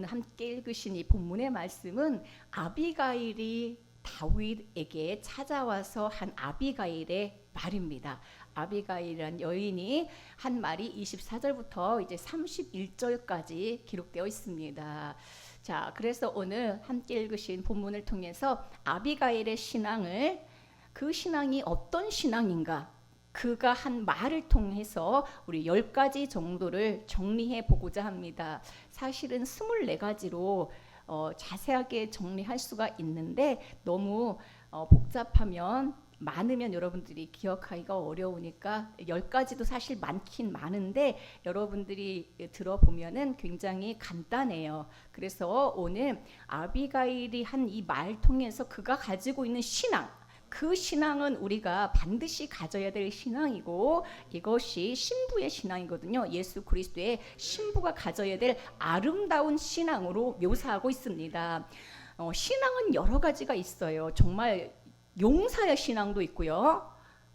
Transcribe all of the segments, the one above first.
오늘 함께 읽으신 이 본문의 말씀은 아비가일이 다윗에게 찾아와서 한 아비가일의 말입니다. 아비가일이란 여인이 한 말이 24절부터 이제 31절까지 기록되어 있습니다. 자, 그래서 오늘 함께 읽으신 본문을 통해서 아비가일의 신앙을, 그 신앙이 어떤 신앙인가, 그가 한 말을 통해서 우리 10가지 정도를 정리해 보고자 합니다. 사실은 24가지로 자세하게 정리할 수가 있는데 너무 복잡하면, 많으면 여러분들이 기억하기가 어려우니까 10가지도 사실 많긴 많은데 여러분들이 들어보면은 굉장히 간단해요. 그래서 오늘 아비가일이 한 이 말 통해서 그가 가지고 있는 신앙, 그 신앙은 우리가 반드시 가져야 될 신앙이고, 이것이 신부의 신앙이거든요. 예수 그리스도의 신부가 가져야 될 아름다운 신앙으로 묘사하고 있습니다. 신앙은 여러 가지가 있어요. 정말 용사의 신앙도 있고요.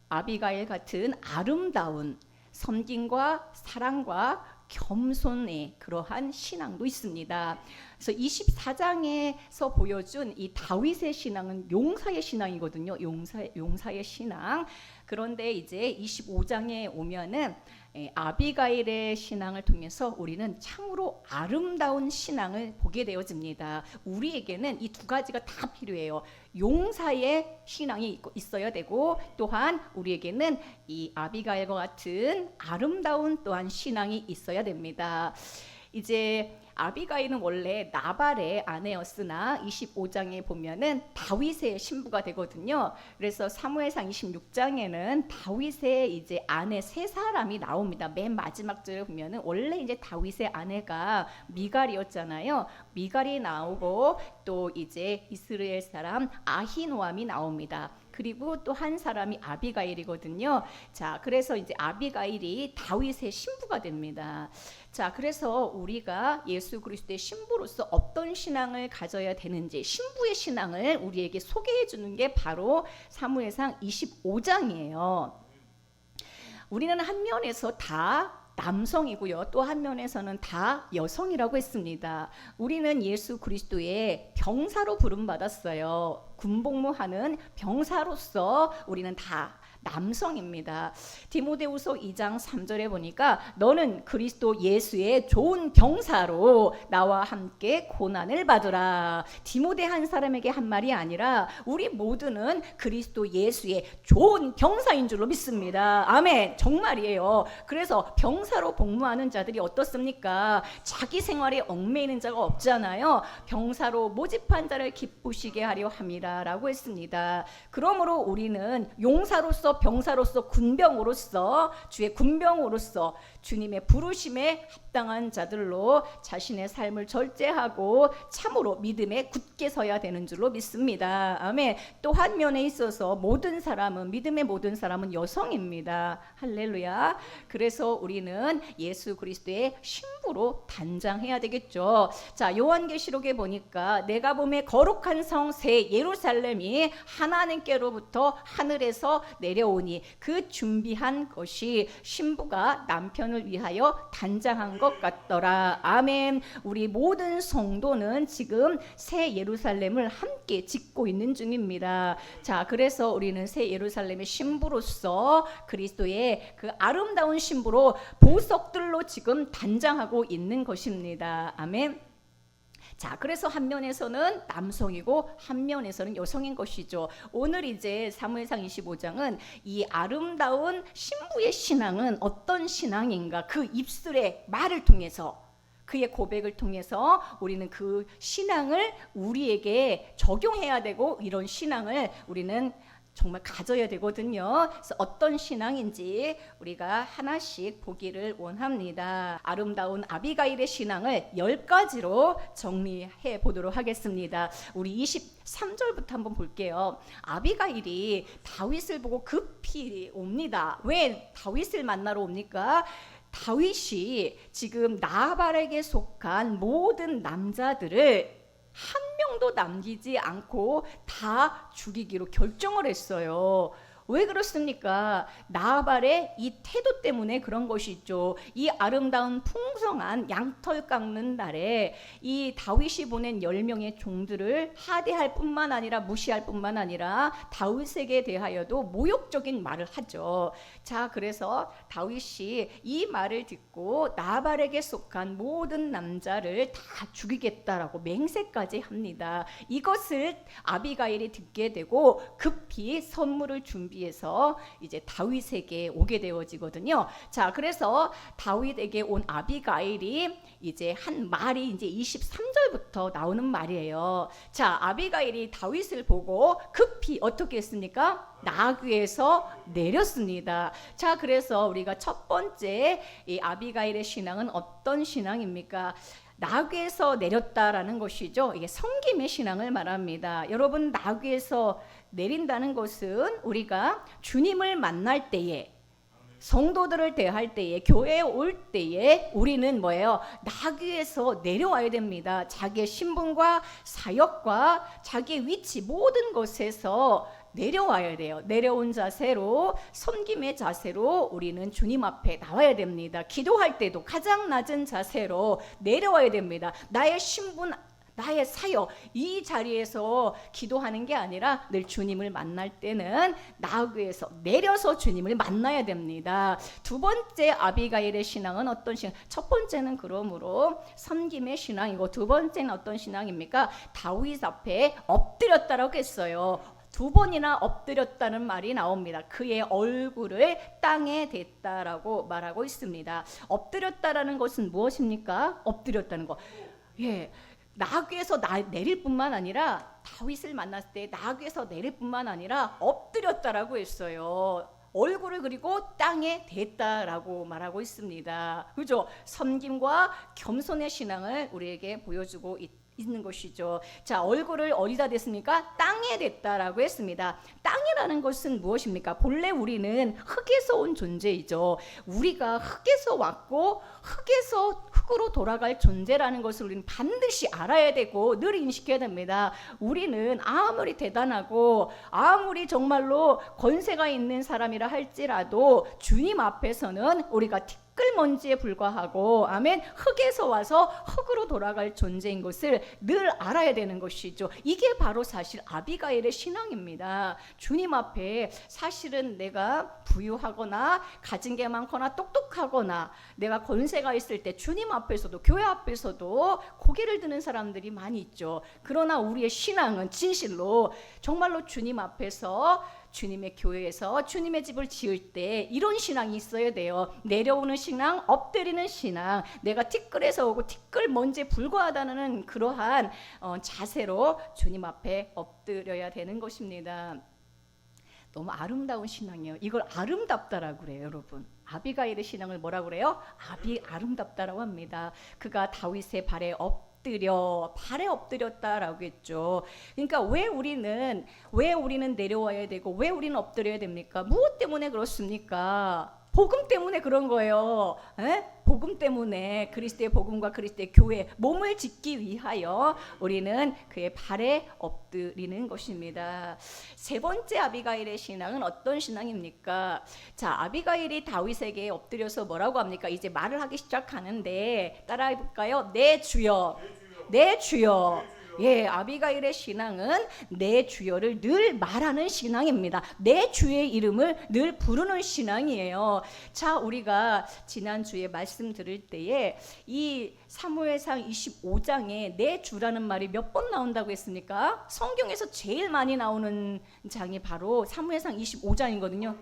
아비가일 같은 아름다운 섬김과 사랑과 겸손의 그러한 신앙도 있습니다. 그래서 24장에서 보여준 이 다윗의 신앙은 용사의 신앙이거든요. 용사의 신앙. 그런데 이제 25장에 오면은 아비가일의 신앙을 통해서 우리는 참으로 아름다운 신앙을 보게 되어집니다. 우리에게는 이 두 가지가 다 필요해요. 용사의 신앙이 있어야 되고, 또한 우리에게는 이 아비가일과 같은 아름다운 또한 신앙이 있어야 됩니다. 이제 아비가일은 원래 나발의 아내였으나 25장에 보면은 다윗의 신부가 되거든요. 그래서 사무엘상 26장에는 다윗의 이제 아내 세 사람이 나옵니다. 맨 마지막 절에 보면은 원래 이제 다윗의 아내가 미갈이었잖아요. 미갈이 나오고 또 이제 이스라엘 사람 아히노암이 나옵니다. 그리고 또 한 사람이 아비가일이거든요. 자, 그래서 이제 아비가일이 다윗의 신부가 됩니다. 자, 그래서 우리가 예수 그리스도의 신부로서 어떤 신앙을 가져야 되는지, 신부의 신앙을 우리에게 소개해 주는 게 바로 사무엘상 25장이에요. 우리는 한 면에서 다 남성이고요, 또 한 면에서는 다 여성이라고 했습니다. 우리는 예수 그리스도의 병사로 부름받았어요. 군복무하는 병사로서 우리는 다 남성입니다. 디모데후서 2장 3절에 보니까 너는 그리스도 예수의 좋은 병사로 나와 함께 고난을 받으라. 디모데 한 사람에게 한 말이 아니라 우리 모두는 그리스도 예수의 좋은 병사인 줄로 믿습니다. 아멘. 정말이에요. 그래서 병사로 복무하는 자들이 어떻습니까? 자기 생활에 얽매이는 자가 없잖아요. 병사로 모집한 자를 기쁘시게 하려 함이라 라고 했습니다. 그러므로 우리는 용사로서, 병사로서, 군병으로서, 주의 군병으로서 주님의 부르심에 합당한 자들로 자신의 삶을 절제하고 참으로 믿음에 굳게 서야 되는 줄로 믿습니다. 아멘. 또 한 면에 있어서 모든 사람은, 믿음의 모든 사람은 여성입니다. 할렐루야. 그래서 우리는 예수 그리스도의 신부로 단장해야 되겠죠. 자, 요한계시록에 보니까 내가 보매 거룩한 성 새 예루살렘이 하나님께로부터 하늘에서 내려오니 그 준비한 것이 신부가 남편을 위하여 단장한 것 같더라. 아멘. 우리 모든 성도는 지금 새 예루살렘을 함께 짓고 있는 중입니다. 자, 그래서 우리는 새 예루살렘의 신부로서 그리스도의 그 아름다운 신부로 보석들로 지금 단장하고 있는 것입니다. 아멘. 자, 그래서 한 면에서는 남성이고 한 면에서는 여성인 것이죠. 오늘 이제 사무엘상 25장은 이 아름다운 신부의 신앙은 어떤 신앙인가, 그 입술의 말을 통해서, 그의 고백을 통해서 우리는 그 신앙을 우리에게 적용해야 되고, 이런 신앙을 우리는 정말 가져야 되거든요. 그래서 어떤 신앙인지 우리가 하나씩 보기를 원합니다. 아름다운 아비가일의 신앙을 10가지로 정리해 보도록 하겠습니다. 우리 23절부터 한번 볼게요. 아비가일이 다윗을 보고 급히 옵니다. 왜 다윗을 만나러 옵니까? 다윗이 지금 나발에게 속한 모든 남자들을 한 명도 남기지 않고 다 죽이기로 결정을 했어요. 왜 그렇습니까? 나발의 이 태도 때문에 그런 것이죠. 이 아름다운 풍성한 양털 깎는 날에 이 다윗이 보낸 10명의 종들을 하대할 뿐만 아니라 무시할 뿐만 아니라 다윗에게 대하여도 모욕적인 말을 하죠. 자, 그래서 다윗이 이 말을 듣고 나발에게 속한 모든 남자를 다 죽이겠다라고 맹세까지 합니다. 이것을 아비가일이 듣게 되고 급히 선물을 준비해서 이제 다윗에게 오게 되어지거든요. 자, 그래서 다윗에게 온 아비가일이 이제 한 말이 이제 23절부터 나오는 말이에요. 자, 아비가일이 다윗을 보고 급히 어떻게 했습니까? 나귀에서 내렸습니다. 자, 그래서 우리가 첫 번째 이 아비가일의 신앙은 어떤 신앙입니까? 나귀에서 내렸다라는 것이죠. 이게 섬김의 신앙을 말합니다. 여러분, 나귀에서 내린다는 것은 우리가 주님을 만날 때에, 성도들을 대할 때에, 교회에 올 때에 우리는 뭐예요? 나귀에서 내려와야 됩니다. 자기의 신분과 사역과 자기의 위치 모든 것에서 내려와야 돼요. 내려온 자세로, 섬김의 자세로 우리는 주님 앞에 나와야 됩니다. 기도할 때도 가장 낮은 자세로 내려와야 됩니다. 나의 신분, 나의 사역, 이 자리에서 기도하는 게 아니라 늘 주님을 만날 때는 나귀에서 내려서 주님을 만나야 됩니다. 두 번째 아비가일의 신앙은 어떤 신앙? 첫 번째는 그러므로 섬김의 신앙이고, 두 번째는 어떤 신앙입니까? 다윗 앞에 엎드렸다라고 했어요. 두 번이나 엎드렸다는 말이 나옵니다. 그의 얼굴을 땅에 댔다라고 말하고 있습니다. 엎드렸다라는 것은 무엇입니까? 엎드렸다는 거. 예. 나귀에서 내릴 뿐만 아니라, 다윗을 만났을 때 나귀에서 내릴 뿐만 아니라 엎드렸다라고 했어요. 얼굴을 그리고 땅에 댔다라고 말하고 있습니다. 그죠? 섬김과 겸손의 신앙을 우리에게 보여주고 있는 것이죠. 자, 얼굴을 어디다 댔습니까? 땅에 댔다라고 했습니다. 땅이라는 것은 무엇입니까? 본래 우리는 흙에서 온 존재이죠. 우리가 흙에서 왔고 흙으로 돌아갈 존재라는 것을 우리는 반드시 알아야 되고 늘 인식해야 됩니다. 우리는 아무리 대단하고 아무리 정말로 권세가 있는 사람이라 할지라도 주님 앞에서는 우리가 끌먼지에 불과하고, 아멘, 흙에서 와서 흙으로 돌아갈 존재인 것을 늘 알아야 되는 것이죠. 이게 바로 사실 아비가일의 신앙입니다. 주님 앞에 사실은 내가 부유하거나 가진 게 많거나 똑똑하거나 내가 권세가 있을 때 주님 앞에서도 교회 앞에서도 고개를 드는 사람들이 많이 있죠. 그러나 우리의 신앙은 진실로 정말로 주님 앞에서, 주님의 교회에서 주님의 집을 지을 때 이런 신앙이 있어야 돼요. 내려오는 신앙, 엎드리는 신앙, 내가 티끌에서 오고 티끌 먼지에 불과하다는 그러한 자세로 주님 앞에 엎드려야 되는 것입니다. 너무 아름다운 신앙이에요. 이걸 아름답다라고 그래요, 여러분. 아비가일의 신앙을 뭐라고 그래요? 아름답다라고 합니다. 그가 다윗의 발에 발에 엎드렸다라고 했죠. 그러니까 왜 우리는 내려와야 되고 왜 우리는 엎드려야 됩니까? 무엇 때문에 그렇습니까? 복음 때문에 그런 거예요. 복음 때문에, 그리스도의 복음과 그리스도의 교회 몸을 짓기 위하여 우리는 그의 발에 엎드리는 것입니다. 세 번째 아비가일의 신앙은 어떤 신앙입니까? 자, 아비가일이 다윗에게 엎드려서 뭐라고 합니까? 이제 말을 하기 시작하는데 따라해 볼까요? 내 주여, 내 주여. 예, 아비가일의 신앙은 내 주여를 늘 말하는 신앙입니다. 내 주의 이름을 늘 부르는 신앙이에요. 자, 우리가 지난주에 말씀 들을 때에 이 사무엘상 25장에 내 주라는 말이 몇 번 나온다고 했습니까? 성경에서 제일 많이 나오는 장이 바로 사무엘상 25장이거든요.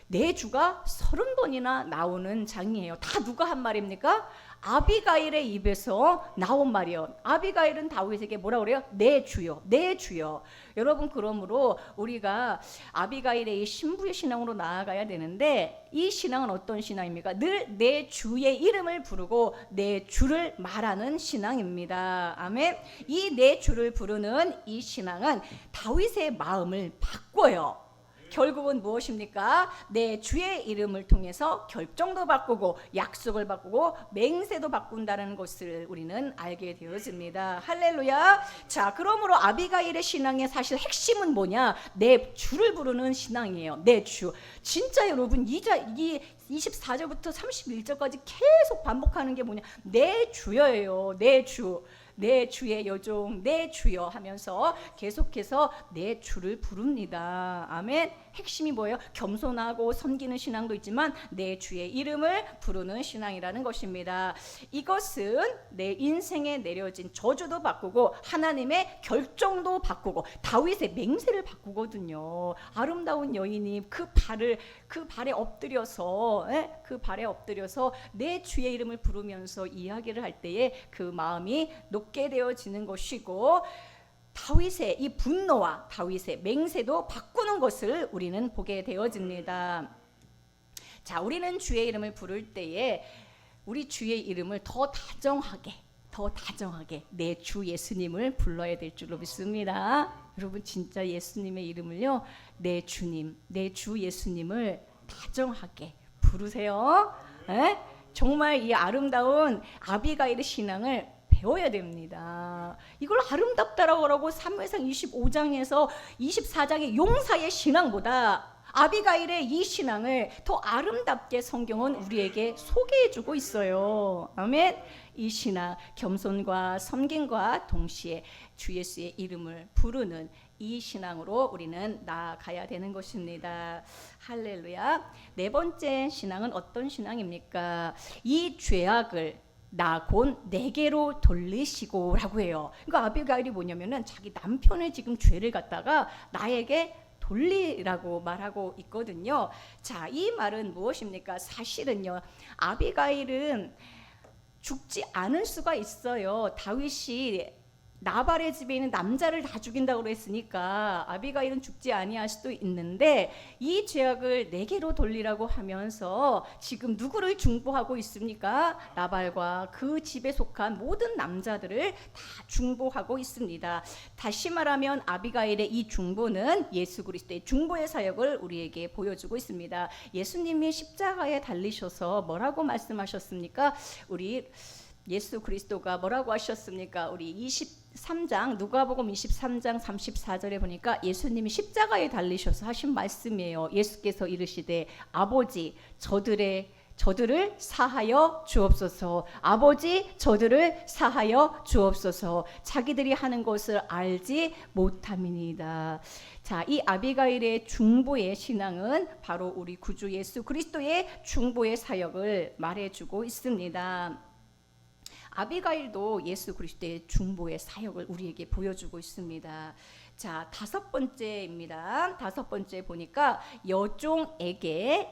내 주가 30번이나 나오는 장이에요. 다 누가 한 말입니까? 아비가일의 입에서 나온 말이요. 아비가일은 다윗에게 뭐라고 그래요? 내 주여, 내 주여. 여러분, 그러므로 우리가 아비가일의 이 신부의 신앙으로 나아가야 되는데, 이 신앙은 어떤 신앙입니까? 늘 내 주의 이름을 부르고 내 주를 말하는 신앙입니다. 아멘. 이 내 주를 부르는 이 신앙은 다윗의 마음을 바꿔요. 결국은 무엇입니까? 내 주의 이름을 통해서 결정도 바꾸고 약속을 바꾸고 맹세도 바꾼다는 것을 우리는 알게 되어집니다. 할렐루야. 자, 그러므로 아비가일의 신앙의 사실 핵심은 뭐냐? 내 주를 부르는 신앙이에요. 내 주. 진짜 여러분 이 24절부터 31절까지 계속 반복하는 게 뭐냐? 내 주여예요. 내 주. 내 주의 여종, 내 주여 하면서 계속해서 내 주를 부릅니다. 아멘. 핵심이 뭐예요? 겸손하고 섬기는 신앙도 있지만 내 주의 이름을 부르는 신앙이라는 것입니다. 이것은 내 인생에 내려진 저주도 바꾸고 하나님의 결정도 바꾸고 다윗의 맹세를 바꾸거든요. 아름다운 여인이 그 발에 엎드려서 내 주의 이름을 부르면서 이야기를 할 때에 그 마음이 높게 되어지는 것이고 다윗의 이 분노와 다윗의 맹세도 바꾸는 것을 우리는 보게 되어집니다. 자, 우리는 주의 이름을 부를 때에 우리 주의 이름을 더 다정하게 내 주 예수님을 불러야 될 줄로 믿습니다. 여러분 진짜 예수님의 이름을요, 내 주님, 내 주 예수님을 다정하게 부르세요. 에? 정말 이 아름다운 아비가일의 신앙을 배워야 됩니다. 이걸 아름답다라고 하고 사무엘상 25장에서 24장의 용사의 신앙보다 아비가일의 이 신앙을 더 아름답게 성경은 우리에게 소개해주고 있어요. 아멘. 이 신앙, 겸손과 섬김과 동시에 주 예수의 이름을 부르는 이 신앙으로 우리는 나아가야 되는 것입니다. 할렐루야. 네 번째 신앙은 어떤 신앙입니까? 이 죄악을 나 곧 내게로 돌리시고 라고 해요. 그러니까 아비가일이 뭐냐면은 자기 남편의 지금 죄를 갖다가 나에게 돌리라고 말하고 있거든요. 자, 이 말은 무엇입니까? 사실은요, 아비가일은 죽지 않을 수가 있어요. 다윗이 나발의 집에 있는 남자를 다 죽인다고 했으니까 아비가일은 죽지 아니할 수도 있는데 이 죄악을 내게로 돌리라고 하면서 지금 누구를 중보하고 있습니까? 나발과 그 집에 속한 모든 남자들을 다 중보하고 있습니다. 다시 말하면 아비가일의 이 중보는 예수 그리스도의 중보의 사역을 우리에게 보여주고 있습니다. 예수님이 십자가에 달리셔서 뭐라고 말씀하셨습니까? 우리 예수 그리스도가 뭐라고 하셨습니까? 우리 23장 누가복음 23장 34절에 보니까 예수님이 십자가에 달리셔서 하신 말씀이에요. 예수께서 이르시되 아버지 저들을 사하여 주옵소서. 아버지 저들을 사하여 주옵소서. 자기들이 하는 것을 알지 못함이니이다. 자, 이 아비가일의 중보의 신앙은 바로 우리 구주 예수 그리스도의 중보의 사역을 말해주고 있습니다. 아비가일도 예수 그리스도의 중보의 사역을 우리에게 보여주고 있습니다. 자, 다섯 번째입니다. 다섯 번째 보니까 여종에게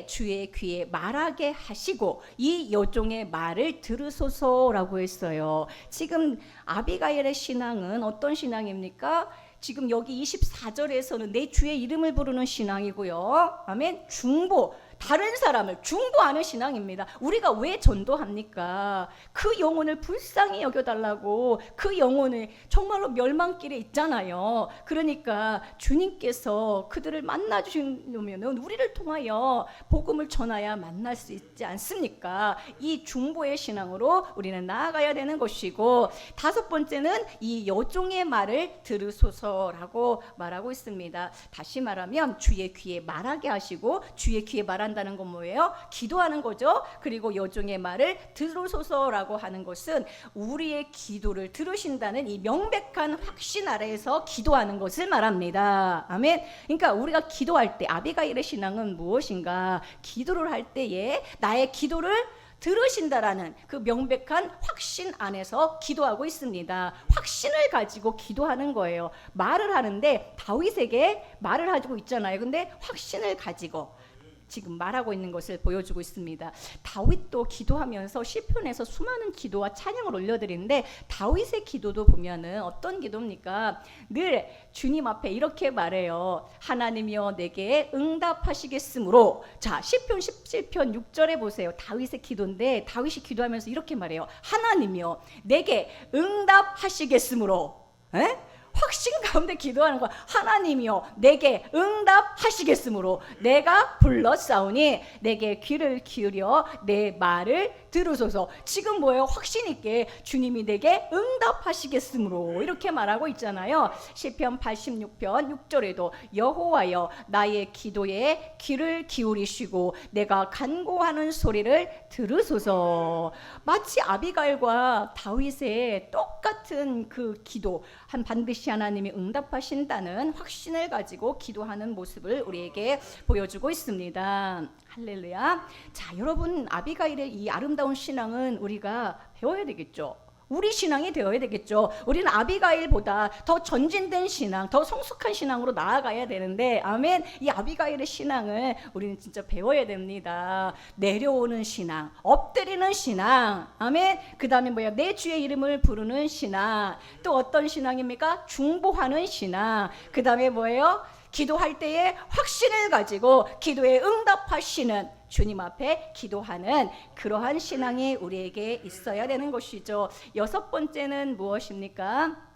주의 귀에 말하게 하시고 이 여종의 말을 들으소서라고 했어요. 지금 아비가일의 신앙은 어떤 신앙입니까? 지금 여기 24절에서는 내 주의 이름을 부르는 신앙이고요. 아멘. 중보, 다른 사람을 중보하는 신앙입니다. 우리가 왜 전도합니까? 그 영혼을 불쌍히 여겨달라고. 그 영혼을 정말로 멸망길에 있잖아요. 그러니까 주님께서 그들을 만나주시려면 우리를 통하여 복음을 전하야 만날 수 있지 않습니까? 이 중보의 신앙으로 우리는 나아가야 되는 것이고, 다섯 번째는 이 여종의 말을 들으소서라고 말하고 있습니다. 다시 말하면 주의 귀에 말하게 하시고, 주의 귀에 말한다는 건 뭐예요? 기도하는 거죠. 그리고 여종의 말을 들으소서라고 하는 것은 우리의 기도를 들으신다는 이 명백한 확신 아래에서 기도하는 것을 말합니다. 아멘. 그러니까 우리가 기도할 때 아비가일의 신앙은 무엇인가? 기도를 할 때에 나의 기도를 들으신다라는 그 명백한 확신 안에서 기도하고 있습니다. 확신을 가지고 기도하는 거예요. 말을 하는데 다윗에게 말을 하고 있잖아요. 근데 확신을 가지고 지금 말하고 있는 것을 보여주고 있습니다. 다윗도 기도하면서 시편에서 수많은 기도와 찬양을 올려드리는데 다윗의 기도도 보면은 어떤 기도입니까? 늘 주님 앞에 이렇게 말해요. 하나님이여 내게 응답하시겠으므로. 자, 시편 17편 6절에 보세요. 다윗의 기도인데 다윗이 기도하면서 이렇게 말해요. 하나님이여 내게 응답하시겠으므로. 에? 확신 가운데 기도하는 거야. 하나님이여 내게 응답하시겠으므로 내가 불렀사오니 내게 귀를 기울여 내 말을 들으소서. 지금 뭐예요? 확신 있게 주님이 내게 응답하시겠으므로 이렇게 말하고 있잖아요. 시편 86편 6절에도 여호와여 나의 기도에 귀를 기울이시고 내가 간구하는 소리를 들으소서. 마치 아비가일과 다윗의 똑같은 그 기도, 반드시 하나님이 응답하신다는 확신을 가지고 기도하는 모습을 우리에게 보여주고 있습니다. 할렐루야. 자, 여러분, 아비가일의 이 아름다운 신앙은 우리가 배워야 되겠죠. 우리 신앙이 되어야 되겠죠. 우리는 아비가일보다 더 전진된 신앙, 더 성숙한 신앙으로 나아가야 되는데, 아멘. 이 아비가일의 신앙을 우리는 진짜 배워야 됩니다. 내려오는 신앙, 엎드리는 신앙, 아멘. 그 다음에 뭐야? 내 주의 이름을 부르는 신앙. 또 어떤 신앙입니까? 중보하는 신앙. 그 다음에 뭐예요? 기도할 때에 확신을 가지고 기도에 응답하시는 주님 앞에 기도하는 그러한 신앙이 우리에게 있어야 되는 것이죠. 여섯 번째는 무엇입니까?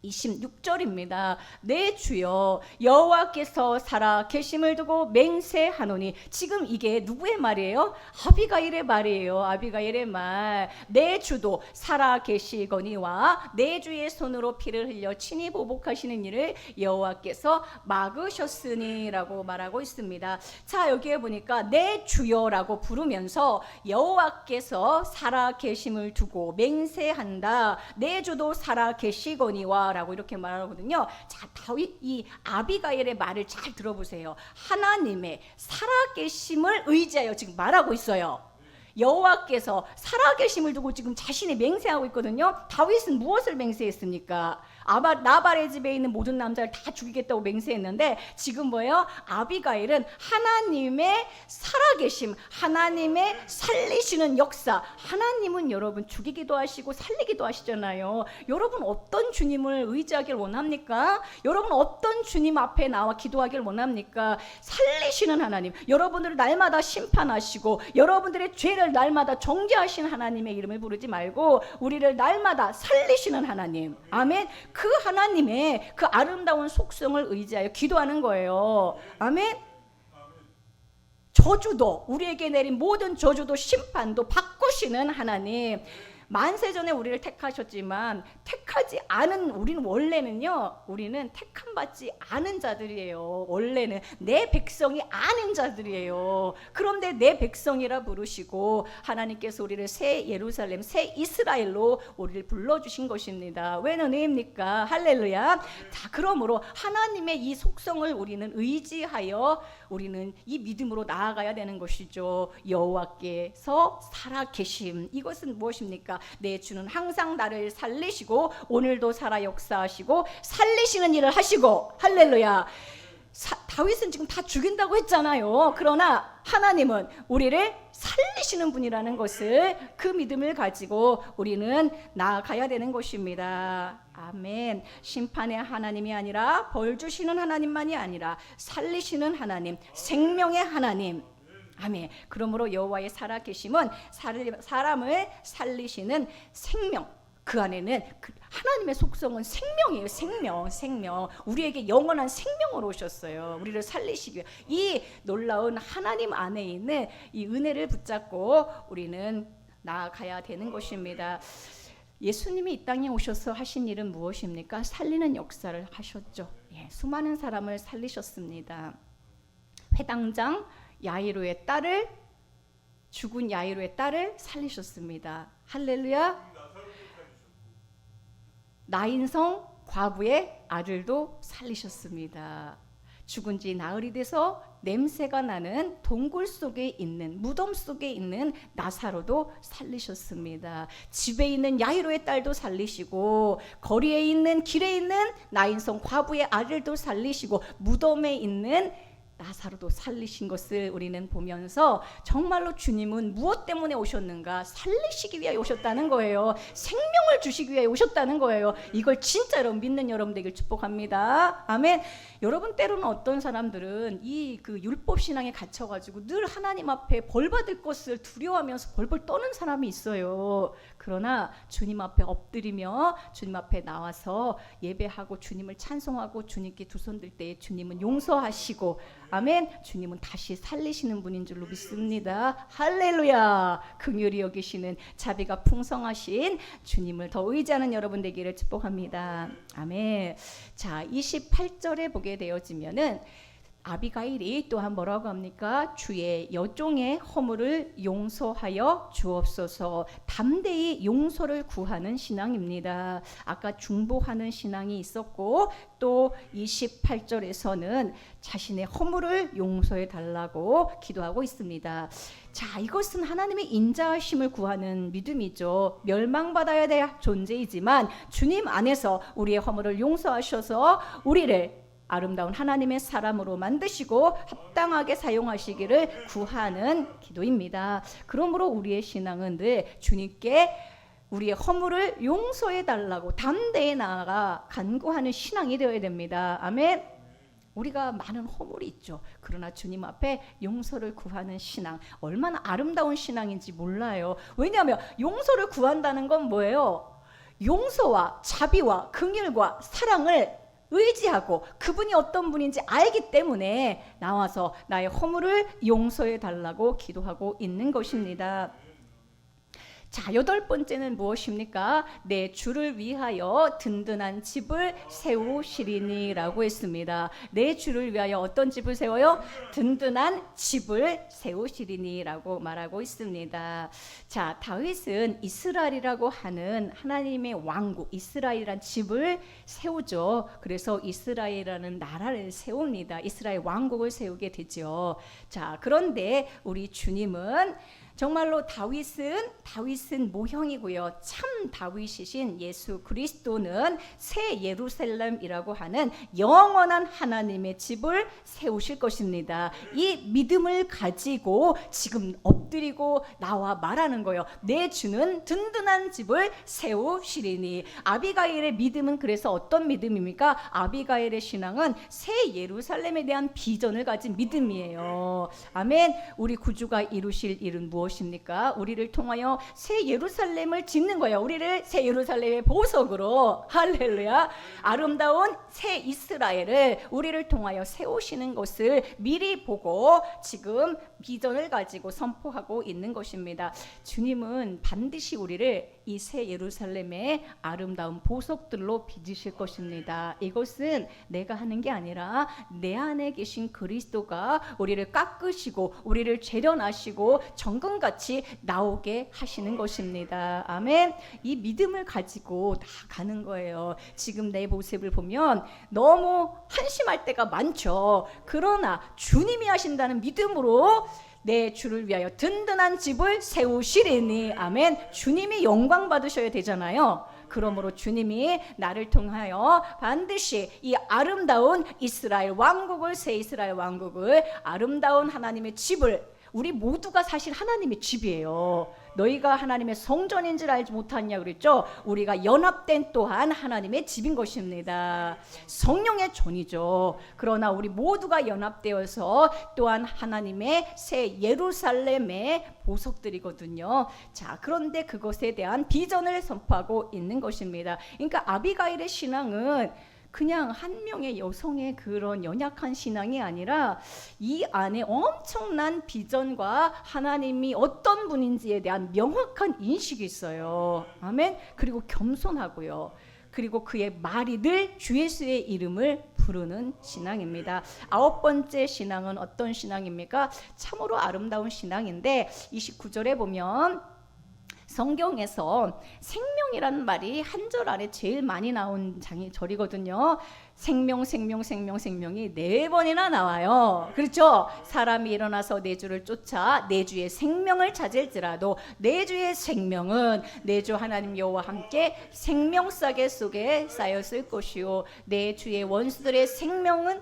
26절입니다. 내 주여 여호와께서 살아 계심을 두고 맹세하노니. 지금 이게 누구의 말이에요? 아비가일의 말이에요. 아비가일의 말. 내 주도 살아 계시거니와 내 주의 손으로 피를 흘려 친히 보복하시는 일을 여호와께서 막으셨으니라고 말하고 있습니다. 자, 여기에 보니까 내 주여라고 부르면서 여호와께서 살아 계심을 두고 맹세한다. 내 주도 살아 계시거니와 라고 이렇게 말하거든요. 자, 다윗 이 아비가일의 말을 잘 들어보세요. 하나님의 살아계심을 의지하여 지금 말하고 있어요. 여호와께서 살아계심을 두고 지금 자신이 맹세하고 있거든요. 다윗은 무엇을 맹세했습니까? 나발의 집에 있는 모든 남자를 다 죽이겠다고 맹세했는데, 지금 뭐예요? 아비가일은 하나님의 살아계심, 하나님의 살리시는 역사. 하나님은 여러분 죽이기도 하시고 살리기도 하시잖아요. 여러분 어떤 주님을 의지하길 원합니까? 여러분 어떤 주님 앞에 나와 기도하길 원합니까? 살리시는 하나님, 여러분들을 날마다 심판하시고 여러분들의 죄를 날마다 정죄하시는 하나님의 이름을 부르지 말고 우리를 날마다 살리시는 하나님, 아멘. 그 하나님의 그 아름다운 속성을 의지하여 기도하는 거예요. 아멘. 저주도, 우리에게 내린 모든 저주도 심판도 바꾸시는 하나님. 만세전에 우리를 택하셨지만 택하지 않은 우리는 원래는요, 우리는 택함 받지 않은 자들이에요. 원래는 내 백성이 아닌 자들이에요. 그런데 내 백성이라 부르시고 하나님께서 우리를 새 예루살렘, 새 이스라엘로 우리를 불러주신 것입니다. 왜 은혜입니까? 할렐루야. 자, 그러므로 하나님의 이 속성을 우리는 의지하여 우리는 이 믿음으로 나아가야 되는 것이죠. 여호와께서 살아계심, 이것은 무엇입니까? 내 주는 항상 나를 살리시고 오늘도 살아 역사하시고 살리시는 일을 하시고. 할렐루야. 다윗은 지금 다 죽인다고 했잖아요. 그러나 하나님은 우리를 살리시는 분이라는 것을, 그 믿음을 가지고 우리는 나아가야 되는 것입니다. 아멘. 심판의 하나님이 아니라 벌 주시는 하나님만이 아니라 살리시는 하나님, 생명의 하나님. 아멘. 그러므로 여호와의 살아계심은 사람을 살리시는 생명, 그 안에는 하나님의 속성은 생명이에요. 생명. 우리에게 영원한 생명으로 오셨어요. 우리를 살리시기 위해. 이 놀라운 하나님 안에 있는 이 은혜를 붙잡고 우리는 나아가야 되는 것입니다. 예수님이 이 땅에 오셔서 하신 일은 무엇입니까? 살리는 역사를 하셨죠. 예, 수많은 사람을 살리셨습니다. 회당장 야이로의 딸을, 죽은 야이로의 딸을 살리셨습니다. 할렐루야. 나인성 과부의 아들도 살리셨습니다. 죽은 지 나흘이 돼서 냄새가 나는 동굴 속에 있는, 무덤 속에 있는 나사로도 살리셨습니다. 집에 있는 야이로의 딸도 살리시고, 거리에 있는, 길에 있는 나인성 과부의 아들도 살리시고, 무덤에 있는 나사로도 살리신 것을 우리는 보면서 정말로 주님은 무엇 때문에 오셨는가? 살리시기 위하여 오셨다는 거예요. 생명을 주시기 위하여 오셨다는 거예요. 이걸 진짜로 믿는 여러분 되길 축복합니다. 아멘. 여러분, 때로는 어떤 사람들은 이 그 율법 신앙에 갇혀가지고 늘 하나님 앞에 벌 받을 것을 두려워하면서 벌벌 떠는 사람이 있어요. 그러나 주님 앞에 엎드리며 주님 앞에 나와서 예배하고 주님을 찬송하고 주님께 두 손 들 때에 주님은 용서하시고, 아멘, 주님은 다시 살리시는 분인 줄로 믿습니다. 할렐루야. 긍휼히 여기시는 자비가 풍성하신 주님을 더 의지하는 여러분 되기를 축복합니다. 아멘. 자, 28절에 보게 되어지면은 아비가일이 또한 뭐라고 합니까? 주의 여종의 허물을 용서하여 주옵소서. 담대히 용서를 구하는 신앙입니다. 아까 중보하는 신앙이 있었고, 또 28절에서는 자신의 허물을 용서해 달라고 기도하고 있습니다. 자, 이것은 하나님의 인자하심을 구하는 믿음이죠. 멸망받아야 될 존재이지만 주님 안에서 우리의 허물을 용서하셔서 우리를 아름다운 하나님의 사람으로 만드시고 합당하게 사용하시기를 구하는 기도입니다. 그러므로 우리의 신앙은 늘 주님께 우리의 허물을 용서해 달라고 담대히 나아가 간구하는 신앙이 되어야 됩니다. 아멘. 우리가 많은 허물이 있죠. 그러나 주님 앞에 용서를 구하는 신앙, 얼마나 아름다운 신앙인지 몰라요. 왜냐하면 용서를 구한다는 건 뭐예요? 용서와 자비와 긍휼과 사랑을 의지하고 그분이 어떤 분인지 알기 때문에 나와서 나의 허물을 용서해 달라고 기도하고 있는 것입니다. 자, 8번째는 무엇입니까? 내 주를 위하여 든든한 집을 세우시리니 라고 했습니다. 내 주를 위하여 어떤 집을 세워요? 든든한 집을 세우시리니 라고 말하고 있습니다. 자, 다윗은 이스라엘이라고 하는 하나님의 왕국, 이스라엘이란 집을 세우죠. 그래서 이스라엘이라는 나라를 세웁니다. 이스라엘 왕국을 세우게 되죠. 자, 그런데 우리 주님은 정말로 다윗은 모형이고요. 참 다윗이신 예수 그리스도는 새 예루살렘이라고 하는 영원한 하나님의 집을 세우실 것입니다. 이 믿음을 가지고 지금 엎드리고 나와 말하는 거예요. 내 주는 든든한 집을 세우시리니. 아비가일의 믿음은 그래서 어떤 믿음입니까? 아비가일의 신앙은 새 예루살렘에 대한 비전을 가진 믿음이에요. 아멘. 우리 구주가 이루실 일은 무엇입니까? 우리를 통하여 새 예루살렘을 짓는 거예요. 우리를 새 예루살렘의 보석으로, 할렐루야, 아름다운 새 이스라엘을 우리를 통하여 세우시는 것을 미리 보고 지금 비전을 가지고 선포하고 있는 것입니다. 주님은 반드시 우리를 이 새 예루살렘의 아름다운 보석들로 빚으실 것입니다. 이것은 내가 하는 게 아니라 내 안에 계신 그리스도가 우리를 깎으시고 우리를 재련하시고 정금같이 나오게 하시는 것입니다. 아멘. 이 믿음을 가지고 다 가는 거예요. 지금 내 모습을 보면 너무 한심할 때가 많죠. 그러나 주님이 하신다는 믿음으로 내 주를 위하여 든든한 집을 세우시리니. 아멘. 주님이 영광 받으셔야 되잖아요. 그러므로 주님이 나를 통하여 반드시 이 아름다운 이스라엘 왕국을, 새 이스라엘 왕국을, 아름다운 하나님의 집을, 우리 모두가 사실 하나님의 집이에요. 너희가 하나님의 성전인 줄 알지 못하냐 그랬죠? 우리가 연합된 또한 하나님의 집인 것입니다. 성령의 존이죠. 그러나 우리 모두가 연합되어서 또한 하나님의 새 예루살렘의 보석들이거든요. 자, 그런데 그것에 대한 비전을 선포하고 있는 것입니다. 그러니까 아비가일의 신앙은 그냥 한 명의 여성의 그런 연약한 신앙이 아니라 이 안에 엄청난 비전과 하나님이 어떤 분인지에 대한 명확한 인식이 있어요. 아멘. 그리고 겸손하고요. 그리고 그의 말이 늘 주 예수의 이름을 부르는 신앙입니다. 9번째 신앙은 어떤 신앙입니까? 참으로 아름다운 신앙인데 29절에 보면 성경에서 생명이라는 말이 한 절 안에 제일 많이 나온 절이거든요. 생명이 4번이나 나와요. 그렇죠? 사람이 일어나서 내 주를 쫓아 내 주의 생명을 찾을지라도 내 주의 생명은 내 주 하나님 여호와 함께 생명싸개 속에 쌓였을 것이요 내 주의 원수들의 생명은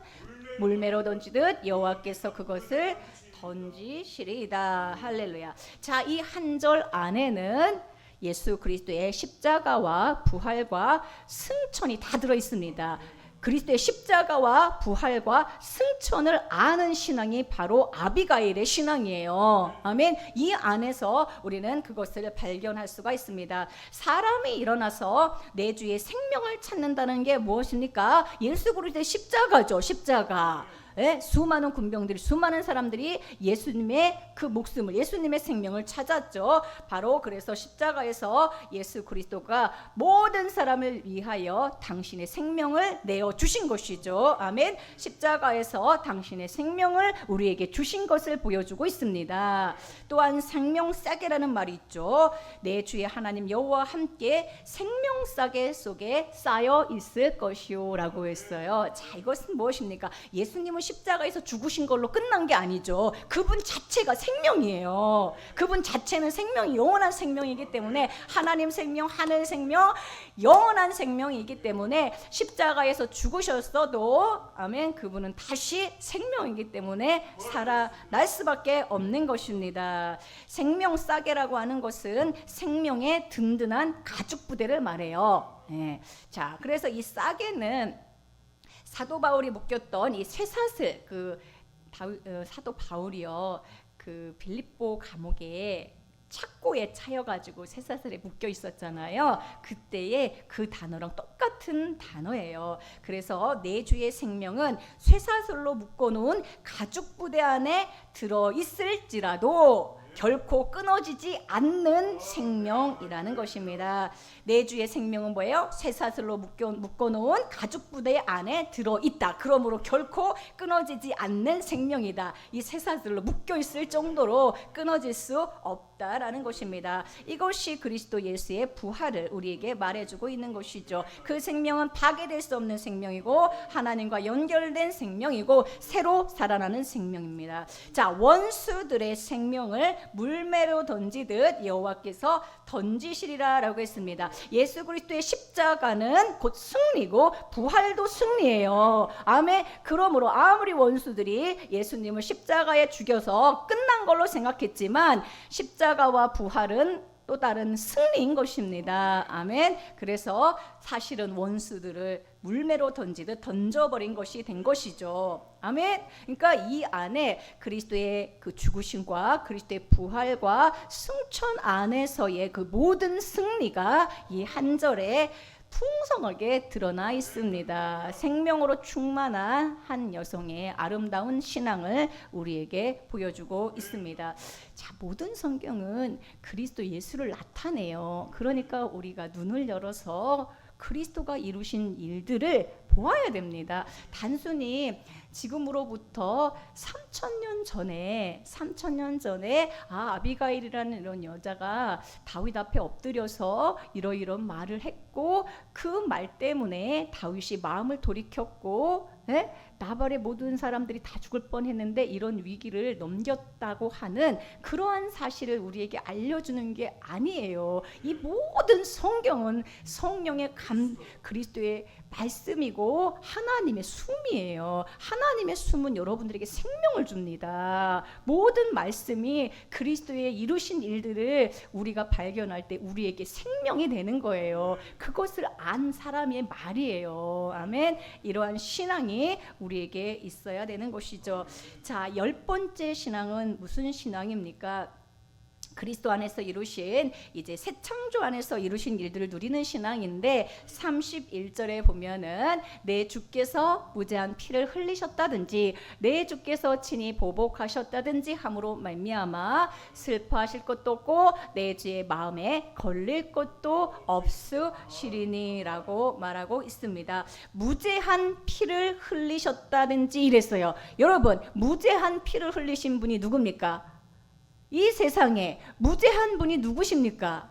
물매로 던지듯 여호와께서 그것을 던지시리이다. 할렐루야. 자, 이 한 절 안에는 예수 그리스도의 십자가와 부활과 승천이 다 들어 있습니다. 그리스도의 십자가와 부활과 승천을 아는 신앙이 바로 아비가일의 신앙이에요. 아멘. 이 안에서 우리는 그것을 발견할 수가 있습니다. 사람이 일어나서 내 주의 생명을 찾는다는 게 무엇입니까? 예수 그리스도의 십자가죠. 십자가. 예, 수많은 군병들이, 수많은 사람들이 예수님의 그 목숨을, 예수님의 생명을 찾았죠. 바로 그래서 십자가에서 예수 그리스도가 모든 사람을 위하여 당신의 생명을 내어 주신 것이죠. 아멘. 십자가에서 당신의 생명을 우리에게 주신 것을 보여주고 있습니다. 또한 생명싸개라는 말이 있죠. 내 주의 하나님 여호와와 함께 생명싸개 속에 쌓여 있을 것이요 라고 했어요. 자, 이것은 무엇입니까? 예수님은 십자가에서 죽으신 걸로 끝난 게 아니죠. 그분 자체가 생명이에요. 그분 자체는 생명이, 영원한 생명이기 때문에, 하나님 생명, 하늘 생명, 영원한 생명이기 때문에 십자가에서 죽으셨어도 아멘, 그분은 다시 생명이기 때문에 살아날 수밖에 없는 것입니다. 생명싸개라고 하는 것은 생명의 든든한 가죽 부대를 말해요. 예. 자, 그래서 이 싸개는 사도 바울이 묶였던 이 쇠사슬, 사도 바울이요, 그 빌립보 감옥에 착고에 차여가지고 쇠사슬에 묶여 있었잖아요. 그때의 그 단어랑 똑같은 단어예요. 그래서 내 주의 생명은 쇠사슬로 묶어놓은 가죽 부대 안에 들어 있을지라도 결코 끊어지지 않는 생명이라는 것입니다. 내 주의 생명은 뭐예요? 쇠사슬로 묶어놓은 가죽 부대 안에 들어있다. 그러므로 결코 끊어지지 않는 생명이다. 이 쇠사슬로 묶여있을 정도로 끊어질 수 없다라는 것입니다. 이것이 그리스도 예수의 부활을 우리에게 말해주고 있는 것이죠. 그 생명은 파괴될 수 없는 생명이고 하나님과 연결된 생명이고 새로 살아나는 생명입니다. 자, 원수들의 생명을 물매로 던지듯 여호와께서 던지시리라 라고 했습니다. 예수 그리스도의 십자가는 곧 승리고 부활도 승리예요. 아멘. 그러므로 아무리 원수들이 예수님을 십자가에 죽여서 끝난 걸로 생각했지만 십자가와 부활은 또 다른 승리인 것입니다. 아멘. 그래서 사실은 원수들을 물매로 던지듯 던져버린 것이 된 것이죠. 아멘. 그러니까 이 안에 그리스도의 그 죽으심과 그리스도의 부활과 승천 안에서의 그 모든 승리가 이 한 절에 풍성하게 드러나 있습니다. 생명으로 충만한 한 여성의 아름다운 신앙을 우리에게 보여주고 있습니다. 자, 모든 성경은 그리스도 예수를 나타내요. 그러니까 우리가 눈을 열어서 그리스도가 이루신 일들을 보아야 됩니다. 단순히 지금으로부터 3,000년 전에 아비가일이라는 이런 여자가 다윗 앞에 엎드려서 이러이런 말을 했고 그 말 때문에 다윗이 마음을 돌이켰고 나발의 모든 사람들이 다 죽을 뻔했는데 이런 위기를 넘겼다고 하는 그러한 사실을 우리에게 알려주는 게 아니에요. 이 모든 성경은 성령의 그리스도의 말씀이고 하나님의 숨이에요. 하나님의 숨은 여러분들에게 생명을 줍니다. 모든 말씀이 그리스도의 이루신 일들을 우리가 발견할 때 우리에게 생명이 되는 거예요. 그것을 안 사람의 말이에요. 아멘. 이러한 신앙이 우리에게 있어야 되는 것이죠. 자, 10번째 신앙은 무슨 신앙입니까? 그리스도 안에서 이루신 이제 새 창조 안에서 이루신 일들을 누리는 신앙인데 31절에 보면은 내 주께서 무제한 피를 흘리셨다든지 내 주께서 친히 보복하셨다든지 함으로 말미암아 슬퍼하실 것도 없고 내 주의 마음에 걸릴 것도 없으시리니라고 말하고 있습니다. 무제한 피를 흘리셨다든지 이랬어요. 여러분, 무제한 피를 흘리신 분이 누굽니까? 이 세상에 무죄한 분이 누구십니까?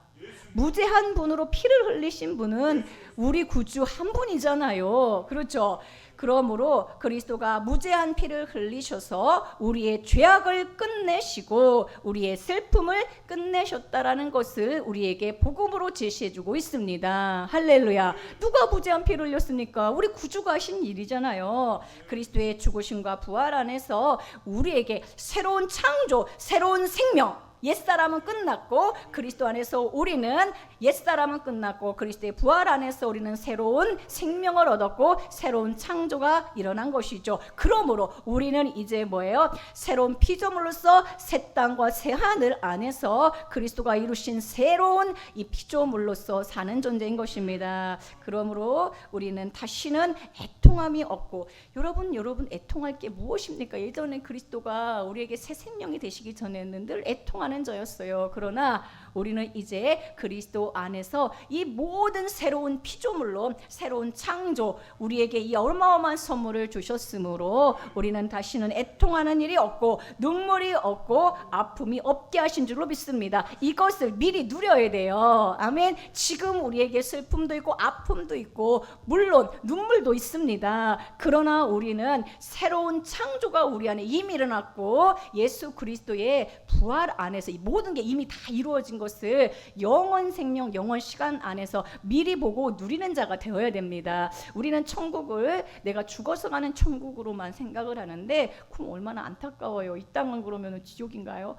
무죄한 분으로 피를 흘리신 분은 우리 구주 한 분이잖아요. 그렇죠? 그러므로 그리스도가 무제한 피를 흘리셔서 우리의 죄악을 끝내시고 우리의 슬픔을 끝내셨다라는 것을 우리에게 복음으로 제시해주고 있습니다. 할렐루야. 누가 무제한 피를 흘렸습니까? 우리 구주가 하신 일이잖아요. 그리스도의 죽으심과 부활 안에서 우리에게 새로운 창조, 새로운 생명, 옛사람은 끝났고 그리스도 안에서 우리는 옛사람은 끝났고 그리스도의 부활 안에서 우리는 새로운 생명을 얻었고 새로운 창조가 일어난 것이죠. 그러므로 우리는 이제 뭐예요? 새로운 피조물로서 새 땅과 새 하늘 안에서 그리스도가 이루신 새로운 이 피조물로서 사는 존재인 것입니다. 그러므로 우리는 다시는 애통함이 없고 여러분 애통할 게 무엇입니까? 예전에 그리스도가 우리에게 새 생명이 되시기 전에는 늘 애통하는 자였어요. 그러나 우리는 이제 그리스도 안에서 이 모든 새로운 피조물로 새로운 창조, 우리에게 이 어마어마한 선물을 주셨으므로 우리는 다시는 애통하는 일이 없고 눈물이 없고 아픔이 없게 하신 줄로 믿습니다. 이것을 미리 누려야 돼요. 아멘. 지금 우리에게 슬픔도 있고 아픔도 있고 물론 눈물도 있습니다. 그러나 우리는 새로운 창조가 우리 안에 이미 일어났고 예수 그리스도의 부활 안에서 이 모든 게 이미 다 이루어진 것을 영원 생명, 영원 시간 안에서 미리 보고 누리는 자가 되어야 됩니다. 우리는 천국을 내가 죽어서 가는 천국으로만 생각을 하는데 그럼 얼마나 안타까워요. 이 땅은 그러면 지옥인가요?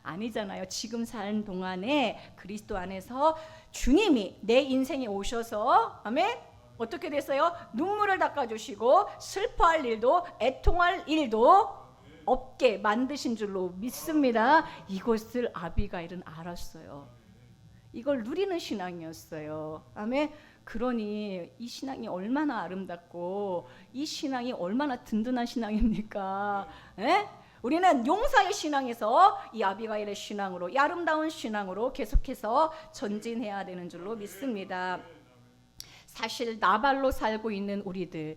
아니잖아요. 지금 사는 동안에 그리스도 안에서 주님이 내 인생에 오셔서 아멘? 어떻게 됐어요? 눈물을 닦아주시고 슬퍼할 일도 애통할 일도 없게 만드신 줄로 믿습니다. 이것을 아비가일은 알았어요. 이걸 누리는 신앙이었어요. 아멘. 그러니 이 신앙이 얼마나 아름답고 이 신앙이 얼마나 든든한 신앙입니까? 에? 우리는 용사의 신앙에서 이 아비가일의 신앙으로, 이 아름다운 신앙으로 계속해서 전진해야 되는 줄로 믿습니다. 사실 나발로 살고 있는 우리들,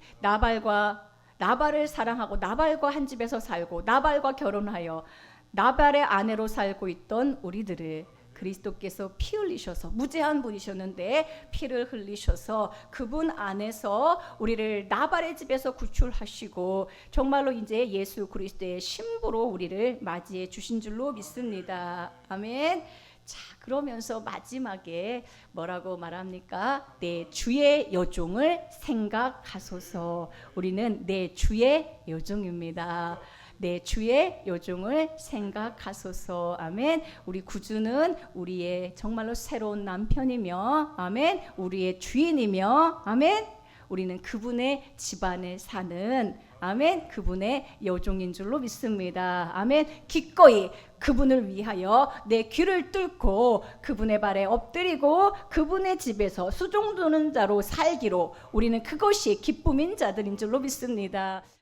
나발을 사랑하고 나발과 한 집에서 살고 나발과 결혼하여 나발의 아내로 살고 있던 우리들을 그리스도께서 피 흘리셔서 무제한 분이셨는데 피를 흘리셔서 그분 안에서 우리를 나발의 집에서 구출하시고 정말로 이제 예수 그리스도의 신부로 우리를 맞이해 주신 줄로 믿습니다. 아멘. 자, 그러면서 마지막에 뭐라고 말합니까? 내 주의 여종을 생각하소서. 우리는 내 주의 여종입니다. 내 주의 여종을 생각하소서. 아멘. 우리 구주는 우리의 정말로 새로운 남편이며 아멘. 우리의 주인이며 아멘. 우리는 그분의 집안에 사는 아멘. 그분의 여종인 줄로 믿습니다. 아멘. 기꺼이 그분을 위하여 내 귀를 뚫고 그분의 발에 엎드리고 그분의 집에서 수종드는 자로 살기로 우리는 그것이 기쁨인 자들인 줄로 믿습니다.